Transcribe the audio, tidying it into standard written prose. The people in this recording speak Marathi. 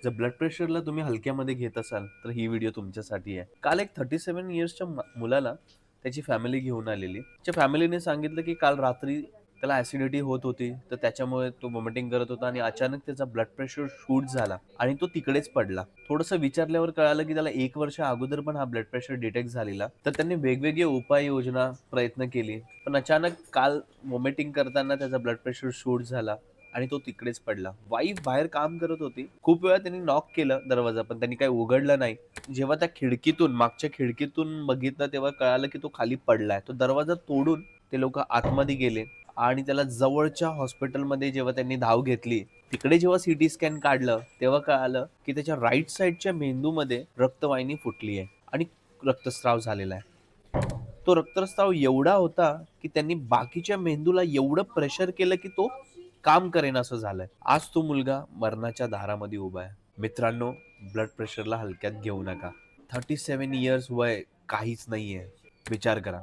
जर ब्लड प्रेशरला तुम्ही हलक्यामध्ये घेत असाल, तर ही व्हिडिओ तुमच्यासाठी आहे. काल एक 37 इयर्सच्या मुलाला त्याची फॅमिली घेऊन आलेली. त्याच्या फॅमिलीने सांगितलं, की काल रात्री त्याला ॲसिडिटी होत होती, तर त्याच्यामुळे तो व्हॉमिटिंग करत होता आणि अचानक त्याचा ब्लड प्रेशर शूट झाला आणि तो तिकडेच पडला. थोडंसं विचारल्यावर कळालं, की त्याला 1 वर्ष अगोदर पण हा ब्लड प्रेशर डिटेक्ट झालेला. तर त्यांनी वेगवेगळे उपाययोजना प्रयत्न केली. पण अचानक काल व्हॉमिटिंग करताना त्याचा ब्लड प्रेशर शूट झाला आणि तो तिकडेच पडला. वाईफ बाहेर काम करत होती. खूप वेळा त्यांनी नॉक केलं दरवाजा, पण त्यांनी काही उघडला नाही. जेव्हा त्या खिडकीतून, मागच्या खिडकीतून बघितलं, तेव्हा कळालं की तो खाली पडलाय. तो दरवाजा तोडून ते लोकं आतमध्ये गेले आणि त्याला जवळच्या हॉस्पिटलमध्ये जेव्हा त्यांनी धाव घेतली, तिकडे जेव्हा सीटी स्कॅन काढलं, तेव्हा कळालं की त्याच्या राइट साइडच्या मेंदूमध्ये रक्तवाहिनी फुटली आहे आणि रक्तस्राव झालेला आहे. तो रक्तस्राव एवढा होता, की त्यांनी बाकीच्या मेंदूला एवढं प्रेशर केलं, की तो काम करेनासं झालंय. आज तो मुलगा मरणाच्या दारामध्ये उभा आहे. मित्रांनो, ब्लड प्रेशरला हलक्यात घेऊ नका. 37 इयर्स वय काहीच नाहीये. विचार करा.